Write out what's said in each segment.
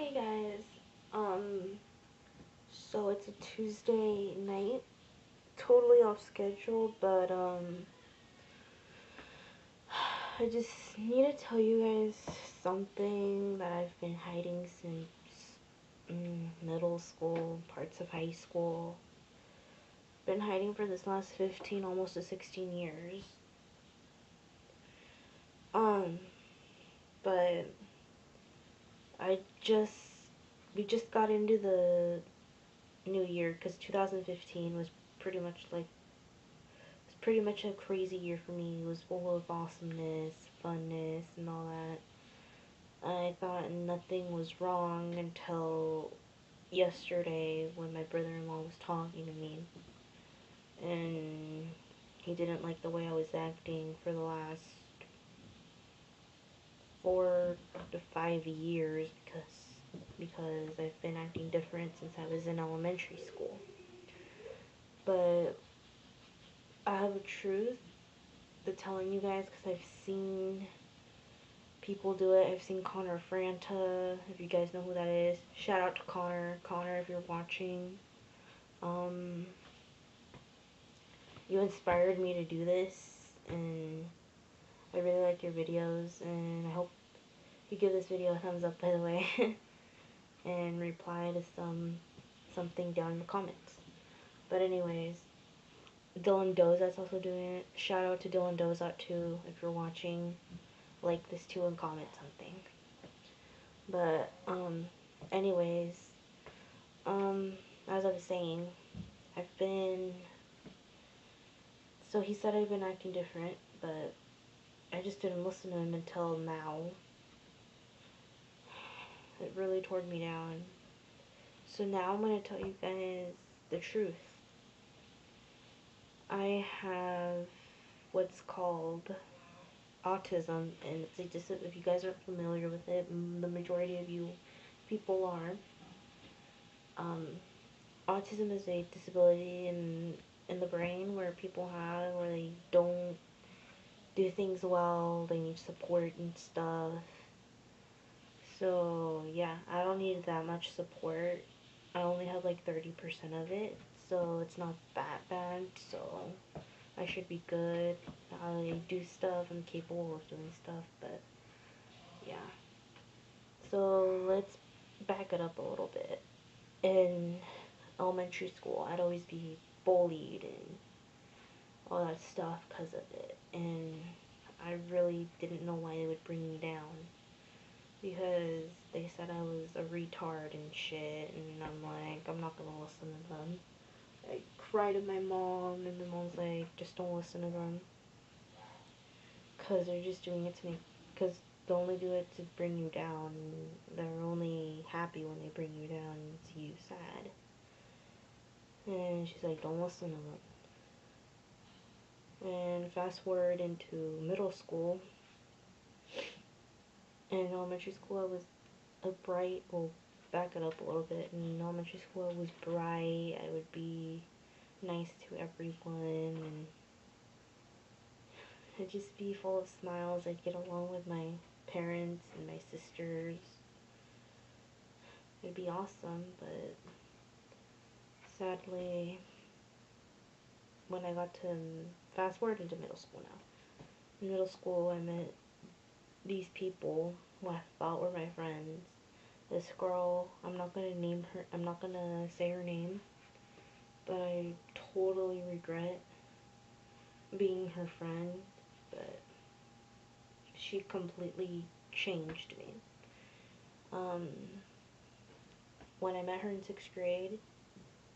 Hey guys, so it's a Tuesday night, totally off schedule, but I just need to tell you guys something that I've been hiding since middle school, parts of high school. Been hiding for this last 15, almost to 16 years. Um, but I just, we just got into the new year because 2015 was pretty much like pretty much a crazy year for me. It was full of awesomeness, funness, and all that. I thought nothing was wrong until yesterday when my brother-in-law was talking to me. And he didn't like the way I was acting for the last 4 to 5 years because I've been acting different since I was in elementary school. But I have a truth to telling you guys because I've seen people do it. I've seen Connor Franta, if you guys know who that is. Shout out to Connor. Connor, if you're watching. You inspired me to do this, and I really like your videos, and I hope you give this video a thumbs up, by the way, and reply to something down in the comments. But anyways, Dylan Dozat's also doing it. Shout out to Dylan Dozat too, if you're watching. Like this too and comment something. But anyways, as I was saying, so he said I've been acting different, but I just didn't listen to him until now. It really tore me down. So now I'm going to tell you guys the truth. I have what's called autism, and if you guys aren't familiar with it, the majority of you people are. Autism is a disability in the brain where people have where they don't do things well, they need support and stuff. So yeah, I don't need that much support. I only have like 30% of it, so it's not that bad, so I should be good. I do stuff, I'm capable of doing stuff, but yeah. So let's back it up a little bit. In elementary school, I'd always be bullied and all that stuff because of it, and I really didn't know why they would bring me down, because they said I was a retard and shit, and I'm like, I'm not gonna listen to them. I cried at my mom, and the mom's like, just don't listen to them, because they're just doing it to me, because they only do it to bring you down. They're only happy when they bring you down and see you sad. And she's like, don't listen to them. And fast forward into middle school. In elementary school, I was a bright, well, back it up a little bit. In elementary school, I was bright. I would be nice to everyone, and I'd just be full of smiles. I'd get along with my parents and my sisters. It'd be awesome, but sadly, when I got to fast forward into middle school now. In middle school, I met these people who I thought were my friends. This girl, I'm not gonna say her name, but I totally regret being her friend, but she completely changed me. When I met her in 6th grade,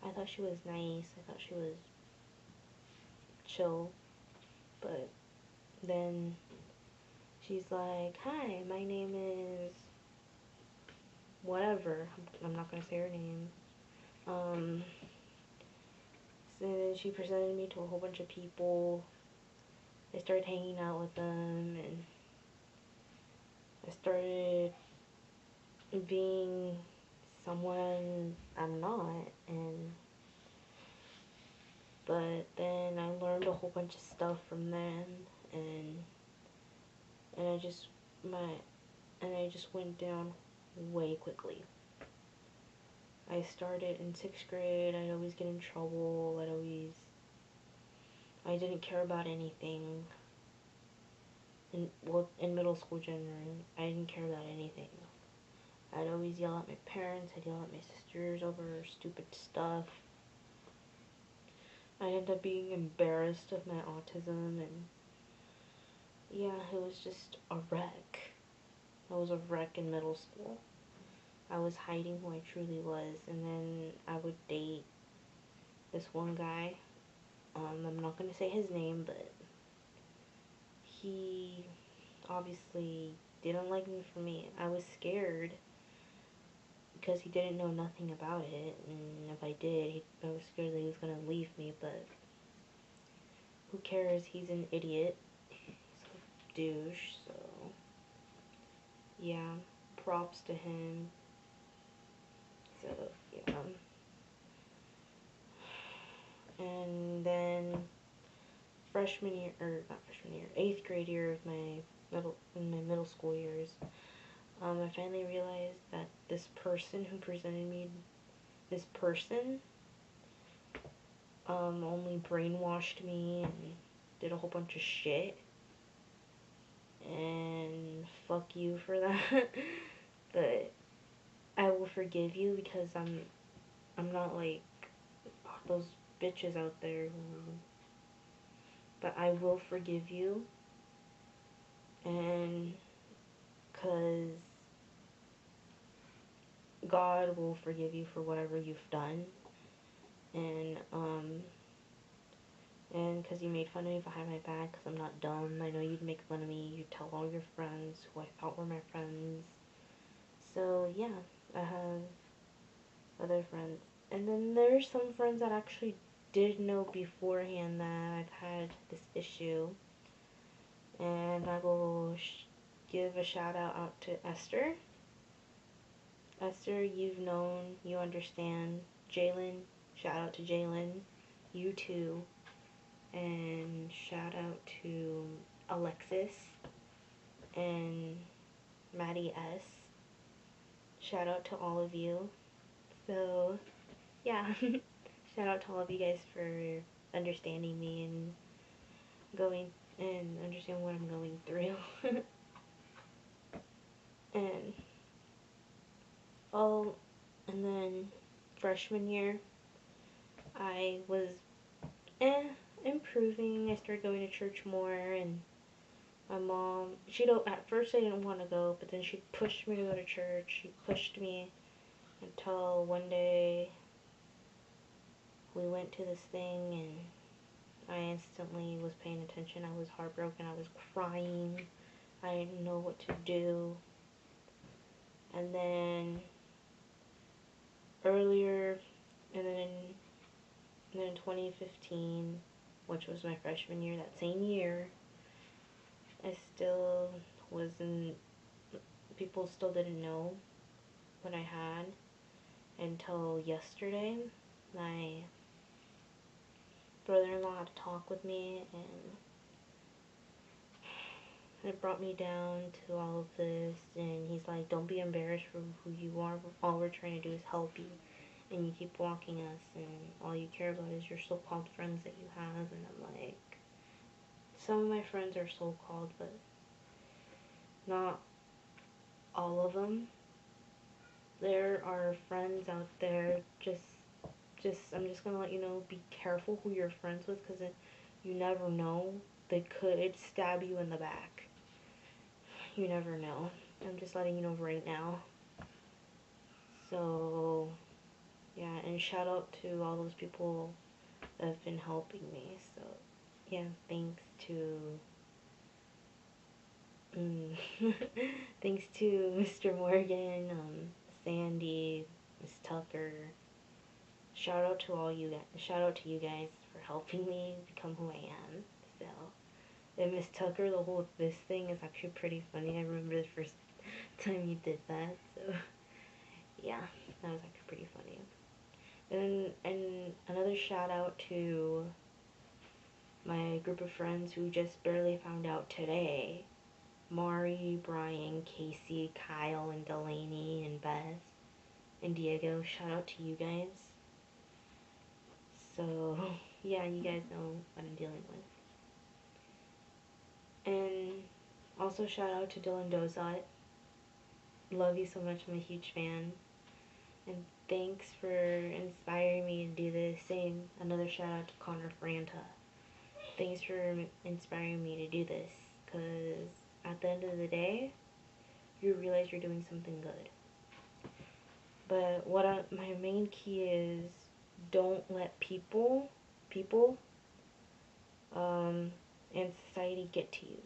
I thought she was nice, I thought she was chill, but then she's like, hi, my name is whatever, I'm not gonna say her name. So then she presented me to a whole bunch of people. I started hanging out with them, and I started being someone I'm not, but then I learned a whole bunch of stuff from them, and and I just my and I just went down way quickly. I started in 6th grade. I'd always get in trouble. I didn't care about anything. In middle school generally, I didn't care about anything. I'd always yell at my parents. I'd yell at my sisters over stupid stuff. I ended up being embarrassed of my autism, and yeah, it was just a wreck. I was a wreck in middle school. I was hiding who I truly was, and then I would date this one guy. I'm not gonna say his name, but he obviously didn't like me for me. I was scared because he didn't know nothing about it, and if I did, I was scared that he was gonna leave me, but who cares? He's an idiot. He's a douche, so yeah, props to him. So, yeah. And then freshman year, or not freshman year, 8th grade year of my middle school years, I finally realized that this person who presented me, this person, only brainwashed me and did a whole bunch of shit. And fuck you for that. But I will forgive you because I'm not like those bitches out there who, but I will forgive you, and cause God will forgive you for whatever you've done, and cause you made fun of me behind my back, cause I'm not dumb. I know you'd make fun of me. You'd tell all your friends who I thought were my friends. So yeah, I have other friends, and then there's some friends that actually did know beforehand that I've had this issue, and I will give a shout out to Esther. Esther, you've known, you understand. Jalen, shout out to Jalen. You too. And shout out to Alexis and Maddie S. Shout out to all of you. So, yeah. Shout out to all of you guys for understanding me and going and understand what I'm going through. and oh, and then freshman year, I was improving. I started going to church more, and my mom, at first I didn't want to go, but then she pushed me to go to church. She pushed me until one day we went to this thing, and I instantly was paying attention. I was heartbroken. I was crying. I didn't know what to do. And then earlier, and then in 2015, which was my freshman year, that same year, I still wasn't, people still didn't know what I had until yesterday. My brother-in-law had to talk with me, and it brought me down to all of this, and he's like, don't be embarrassed for who you are. All we're trying to do is help you, and you keep walking us, and all you care about is your so-called friends that you have. And I'm like, some of my friends are so-called, but not all of them. There are friends out there, I'm just gonna let you know, be careful who you're friends with, because you never know, they could stab you in the back. You never know. I'm just letting you know right now. So, yeah, and shout out to all those people that have been helping me. So, yeah, thanks to, thanks to Mr. Morgan, Sandy, Miss Tucker. Shout out to all you guys. Shout out to you guys for helping me become who I am. So, and Miss Tucker, the whole this thing is actually pretty funny. I remember the first time you did that. So, yeah, that was actually pretty funny. And another shout out to my group of friends who just barely found out today. Mari, Brian, Casey, Kyle, and Delaney, and Beth. and Diego. Shout out to you guys. So, yeah, you guys know what I'm dealing with. And also shout out to Dylan Dozat. Love you so much. I'm a huge fan. And thanks for inspiring me to do this. Same, another shout out to Connor Franta. Thanks for inspiring me to do this. Because at the end of the day, you realize you're doing something good. But my main key is, don't let people, and society get to you.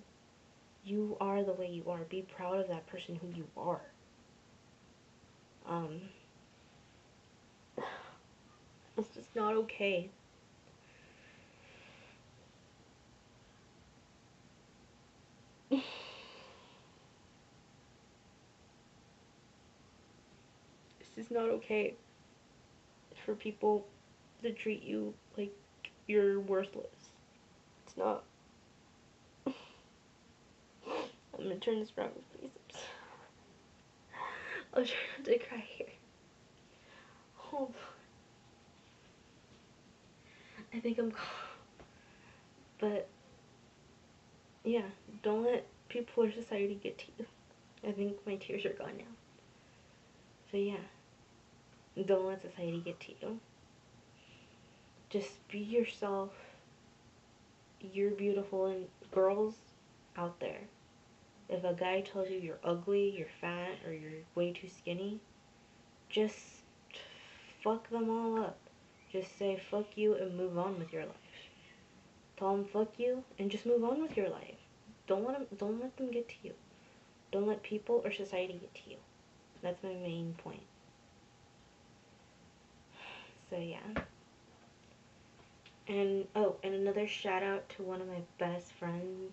You are the way you are. Be proud of that person who you are. It's just not okay. This is not okay for people to treat you like you're worthless. It's not. I'm gonna turn this around, please. I'll try not to cry here. Hold on. I think I'm calm. But, yeah, don't let people or society get to you. I think my tears are gone now. So, yeah, don't let society get to you. Just be yourself. You're beautiful, and girls out there, if a guy tells you you're ugly, you're fat, or you're way too skinny, just fuck them all up. Just say fuck you and move on with your life. Tell them fuck you and just move on with your life. Don't let them get to you. Don't let people or society get to you. That's my main point. So yeah. And and another shout out to one of my best friends,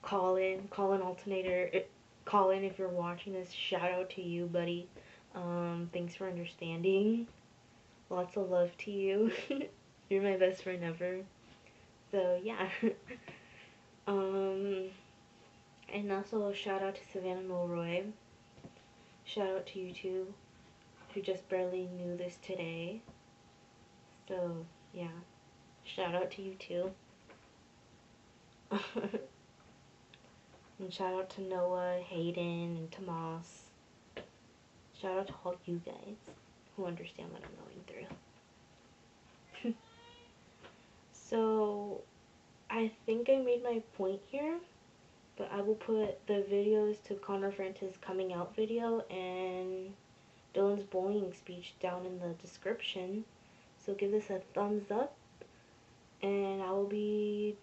Colin Alternator. Colin, if you're watching this, shout out to you, buddy. Thanks for understanding. Lots of love to you. You're my best friend ever. So yeah. And also a shout out to Savannah Milroy. Shout out to you too, who just barely knew this today. So yeah, shout out to you too. And shout out to Noah, Hayden, and Tomas. Shout out to all you guys who understand what I'm going through. So I think I made my point here, but I will put the videos to Connor Franta's coming out video and Dylan's bullying speech down in the description. So give this a thumbs up, and I will be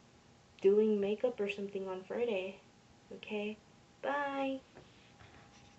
doing makeup or something on Friday. Okay? Bye!